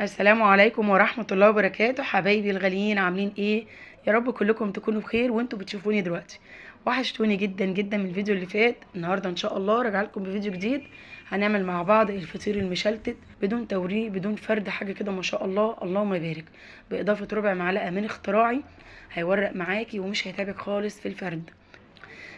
السلام عليكم ورحمة الله وبركاته، حبايبي الغاليين عاملين ايه؟ يا رب كلكم تكونوا بخير وانتوا بتشوفوني دلوقتي. وحشتوني جدا جدا من الفيديو اللي فات. النهارده ان شاء الله راجع لكم بفيديو جديد. هنعمل مع بعض الفطير المشلتت بدون توريق بدون فرد، حاجه كده ما شاء الله اللهم بارك، باضافه ربع معلقه من اختراعي. هيورق معاكي ومش هيتعبك خالص في الفرد.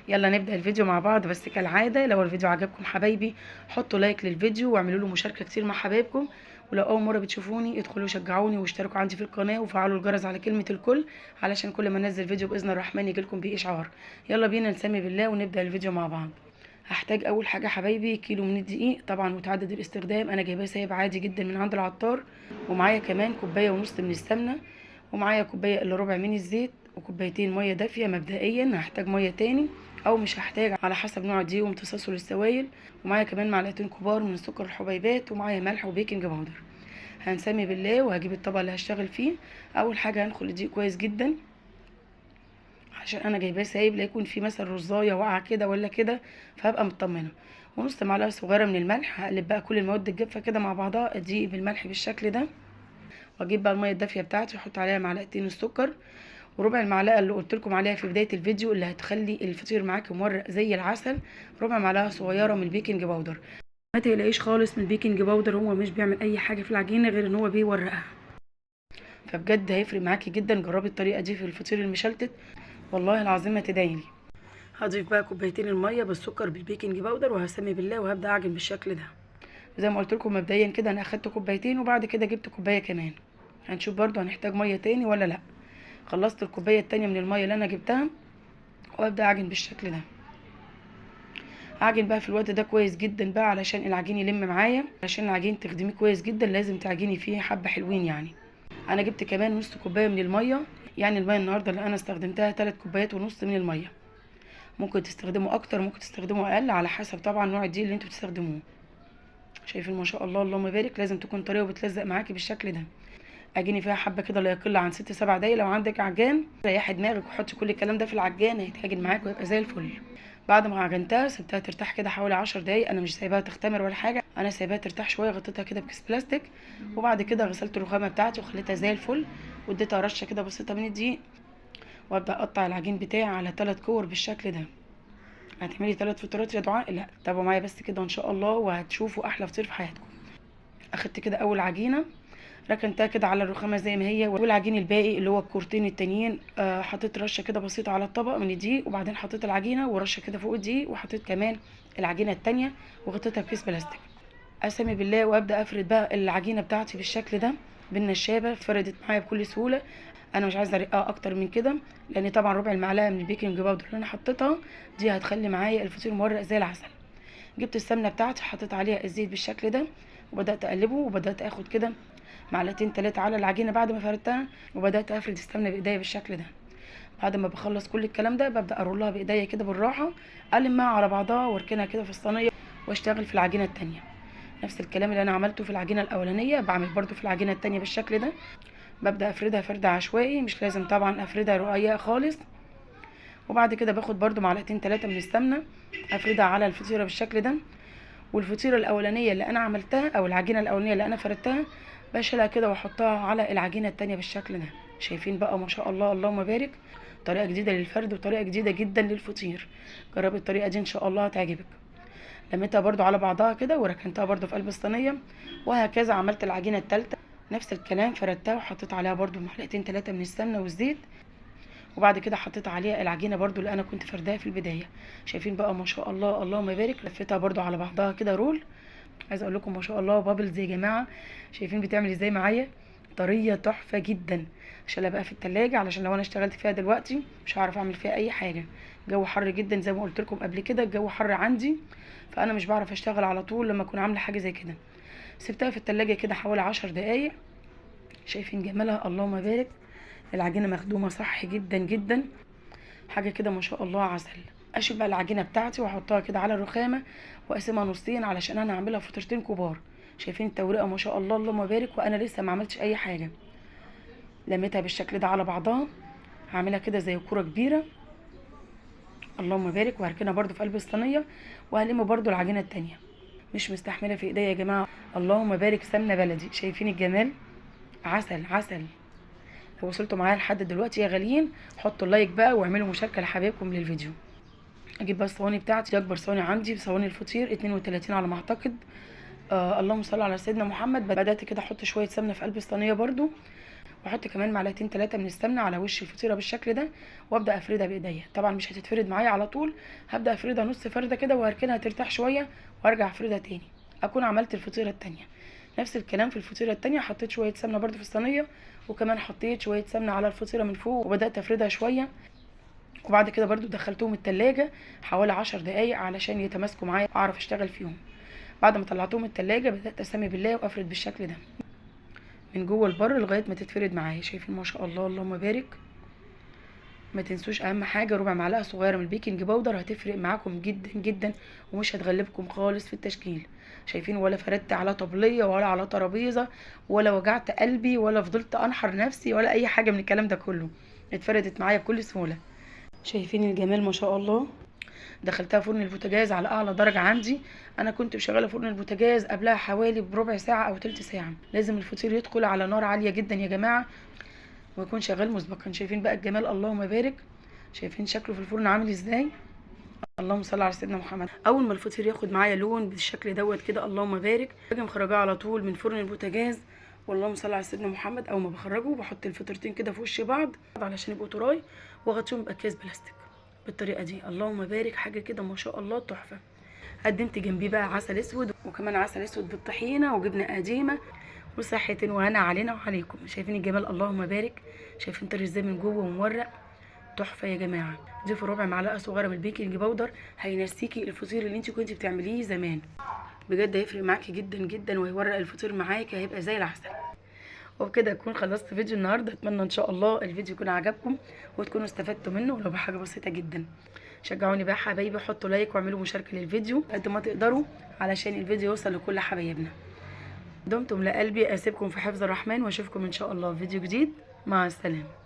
يلا نبدأ الفيديو مع بعض، بس كالعادة لو الفيديو عجبكم حبايبي حطوا لايك للفيديو واعملوا له مشاركة كتير مع حبايبكم. ولو أول مرة بتشوفوني ادخلوا شجعوني واشتركوا عندي في القناة وفعلوا الجرس على كلمة الكل، علشان كل ما انزل فيديو بإذن الرحمن يجيلكم بيه إشعار. يلا بينا نسمي بالله ونبدأ الفيديو مع بعض. هحتاج أول حاجة حبايبي كيلو من الدقيق، طبعا متعدد الاستخدام، أنا جايباه سايب عادي جدا من عند العطار. ومعايا كمان كوباية ونص من السمنة، ومعايا كوباية الا ربع من الزيت، وكوبايتين مية دافية. مبدئيا هحتاج مية تاني او مش هحتاج على حسب نوع الدقيق وامتصاصه للسوائل. ومعايا كمان معلقتين كبار من السكر الحبيبات، ومعايا ملح وبيكنج باودر. هنسمي بالله وهجيب الطبق اللي هشتغل فيه. اول حاجه هنخل الدقيق كويس جدا، عشان انا جايباه سايب لا يكون في مثلا رزايه واقعه كده ولا كده، فهبقى مطمنه. ونص معلقه صغيره من الملح. هقلب بقى كل المواد الجافه كده مع بعضها، الدقيق بالملح بالشكل ده. واجيب بقى الميه الدافيه بتاعتي واحط عليها معلقتين السكر، وربع المعلقه اللي قلت لكم عليها في بدايه الفيديو اللي هتخلي الفطير معاكي مورق زي العسل، ربع معلقه صغيره من البيكنج باودر. ما تقلقيش خالص من البيكنج باودر، هو مش بيعمل اي حاجه في العجينه غير ان هو بيورقها، فبجد هيفرق معاكي جدا. جربي الطريقه دي في الفطير المشلتت، والله العظيم ما تدعيلي. هضيف بقى كوبايتين الميه بالسكر بالبيكنج باودر، وهسمي بالله وهبدا اعجن بالشكل ده. زي ما قلت لكم مبدئيا كده انا اخدت كوبايتين وبعد كده جبت كوبايه كمان. هنشوف برضو هنحتاج ميه تاني ولا لا. خلصت الكوبايه التانيه من الميه اللي انا جبتها، وابدا اعجن بالشكل ده. اعجن بقى في الوقت ده كويس جدا بقى علشان العجين يلم معايا. عشان العجين تخدميه كويس جدا لازم تعجني فيه حبه حلوين يعني. انا جبت كمان نص كوبايه من الميه، يعني الميه النهارده اللي انا استخدمتها 3 كوبايات ونص من الميه. ممكن تستخدموا اكتر ممكن تستخدموا اقل على حسب طبعا نوع الدقيق اللي انتوا بتستخدموه. شايفين ما شاء الله اللهم بارك، لازم تكون طريه وبتلزق معاكي بالشكل ده. اجيني فيها حبه كده لا يقل عن 6 7 دقايق. لو عندك عجان ريحي دماغك وحطي كل الكلام ده في العجان، هيتعجن معاك ويبقى زي الفل. بعد ما عجنتها سبتها ترتاح كده حوالي 10 دقايق. انا مش سايباها تختمر ولا حاجه، انا سايباها ترتاح شويه، غطيتها كده بكيس بلاستيك. وبعد كده غسلت الرخامه بتاعتي وخليتها زي الفل، واديتها رشه كده بسيطه من الدقيق. وابدا اقطع العجين بتاعي على 3 كور بالشكل ده. هتعملي 3 فطيرات يا دعاء؟ لا، تابعوا معايا بس كده ان شاء الله وهتشوفوا احلى فطير في حياتكم. اخدت كده اول عجينه، ركنتها كده على الرخامه زي ما هي، والعجين الباقي اللي هو الكورتين التانيين حطيت رشه كده بسيطه على الطبق من الدقيق، وبعدين حطيت العجينه ورشه كده فوق الدقيق، وحطيت كمان العجينه التانيه وغطيتها بكيس بلاستيك. اسامي بالله وابدا افرد بقى العجينه بتاعتي بالشكل ده بالنشابه. فردت معايا بكل سهوله. انا مش عايزه ارقها اكتر من كده، لان طبعا ربع المعلقه من البيكنج باودر اللي انا حطيتها دي هتخلي معايا الفطير مورق زي العسل. جبت السمنه بتاعتي حطيت عليها الزيت بالشكل ده، وبدات اقلبه، وبدات اخد كده معلقتين 3 على العجينه بعد ما فردتها، وبدات افرد السمنه بايديا بالشكل ده. بعد ما بخلص كل الكلام ده ببدا ارولها بايديا كده بالراحه، المها على بعضها واركنها كده في الصينيه، واشتغل في العجينه التانية. نفس الكلام اللي انا عملته في العجينه الاولانيه بعمل برده في العجينه التانية بالشكل ده. ببدا افردها فرد عشوائي، مش لازم طبعا افردها رقيقه خالص. وبعد كده باخد برده معلقتين 3 من السمنه، افردها على الفطيره بالشكل ده. والفطيره الاولانيه اللي انا عملتها او العجينه الاولانيه اللي انا فردتها بشيلها كده واحطها على العجينه التانية بالشكل ده. شايفين بقى ما شاء الله اللهم بارك، طريقه جديده للفرد وطريقه جديده جدا للفطير. جربي الطريقه دي ان شاء الله هتعجبك. لميتها برضو على بعضها كده وركنتها برضو في قلب الصينيه. وهكذا عملت العجينه التالتة نفس الكلام، فردتها وحطيت عليها برضو معلقتين 3 من السمنه والزيت. وبعد كده حطيت عليها العجينه برضو اللي انا كنت فرداها في البدايه. شايفين بقى ما شاء الله اللهم بارك، لفيتها برضو على بعضها كده رول. عايزه اقول لكم ما شاء الله بابلز يا جماعه. شايفين بتعمل ازاي معايا؟ طريه تحفه جدا. عشان بقى في التلاجة، علشان لو انا اشتغلت فيها دلوقتي مش هعرف اعمل فيها اي حاجه. الجو حر جدا زي ما قلت لكم قبل كده، الجو حر عندي، فانا مش بعرف اشتغل على طول لما اكون عامله حاجه زي كده. سبتها في التلاجة كده حوالي 10 دقايق. شايفين جمالها اللهم بارك، العجينه مخدومه صح جدا جدا، حاجه كده ما شاء الله عسل. اشيل بقى العجينه بتاعتي واحطها كده على الرخامه، واقسمها نصين علشان انا هعملها فطيرتين كبار. شايفين التوريقه ما شاء الله اللهم بارك، وانا لسه ما عملتش اي حاجه. لميتها بالشكل ده على بعضها، هعملها كده زي كوره كبيره اللهم بارك، وهركنها برده في قلب الصينيه. وهلم برده العجينه التانية. مش مستحمله في ايديا يا جماعه، اللهم بارك سمنه بلدي. شايفين الجمال؟ عسل عسل. لو وصلتوا معايا لحد دلوقتي يا غاليين حطوا اللايك بقى واعملوا مشاركه لحبايبكم للفيديو. اجيب بقى الصواني بتاعتي، اكبر صواني عندي بصواني الفطير 32 على ما اعتقد. اللهم صل على سيدنا محمد. بدات كده احط شويه سمنه في قلب الصينيه برده، واحط كمان معلقتين 3 من السمنه على وش الفطيره بالشكل ده، وابدا افردها بايديا. طبعا مش هتتفرد معايا على طول، هبدا افردها نص فرده كده وهركنها ترتاح شويه وارجع افردها تاني، اكون عملت الفطيره التانيه. نفس الكلام في الفطيره التانيه، حطيت شويه سمنه برده في الصينيه، وكمان حطيت شويه سمنه على الفطيره من فوق وبدات افردها شويه. وبعد كده برده دخلتهم التلاجة حوالي 10 دقايق علشان يتماسكوا معايا اعرف اشتغل فيهم. بعد ما طلعتهم التلاجة بدات اسمي بالله وافرد بالشكل ده من جوه لبره لغايه ما تتفرد معايا. شايفين ما شاء الله اللهم بارك. ما تنسوش اهم حاجه ربع معلقه صغيره من البيكنج باودر، هتفرق معاكم جدا جدا ومش هتغلبكم خالص في التشكيل. شايفين ولا فردت على طبليه ولا على ترابيزه ولا وجعت قلبي ولا فضلت انحر نفسي ولا اي حاجه من الكلام ده كله، اتفردت معايا بكل سهوله. شايفين الجمال ما شاء الله. دخلتها فرن البوتاجاز على اعلى درجه عندي. انا كنت مشغله فرن البوتاجاز قبلها حوالي بربع ساعه او تلت ساعه. لازم الفطير يدخل على نار عاليه جدا يا جماعه ويكون شغال مسبقا. شايفين بقى الجمال اللهم بارك. شايفين شكله في الفرن عامل ازاي. اللهم صل على سيدنا محمد. اول ما الفطير ياخد معايا لون بالشكل دوت كده اللهم بارك، باجي مخرجاه على طول من فرن البوتاجاز. واللهم صل على سيدنا محمد. اول ما بخرجه بحط الفطيرتين كده في وش بعض علشان يبقوا طراي، واغطيهم باكياس بلاستيك بالطريقه دي. اللهم بارك، حاجه كده ما شاء الله تحفه. قدمت جنبيه بقى عسل اسود، وكمان عسل اسود بالطحينه وجبنه قديمه، وصحة وهنا علينا وعليكم. شايفين الجمال اللهم بارك. شايفين طري ازاي من جوه ومورق، تحفه يا جماعه. ضيفوا ربع معلقه صغيره من البيكنج باودر، هينسيكي الفطير اللي انت كنتي بتعمليه زمان. بجد هيفرق معاكي جدا جدا وهيورق الفطير معاكي، هيبقى زي العسل. وبكده اكون خلصت فيديو النهارده. اتمنى ان شاء الله الفيديو يكون عجبكم وتكونوا استفدتوا منه ولو بحاجه بسيطه جدا. شجعوني بقى حبايبي، حطوا لايك واعملوا مشاركه للفيديو قد ما تقدروا علشان الفيديو يوصل لكل حبايبنا. دمتم لقلبي، اسيبكم في حفظ الرحمن واشوفكم ان شاء الله في فيديو جديد. مع السلامه.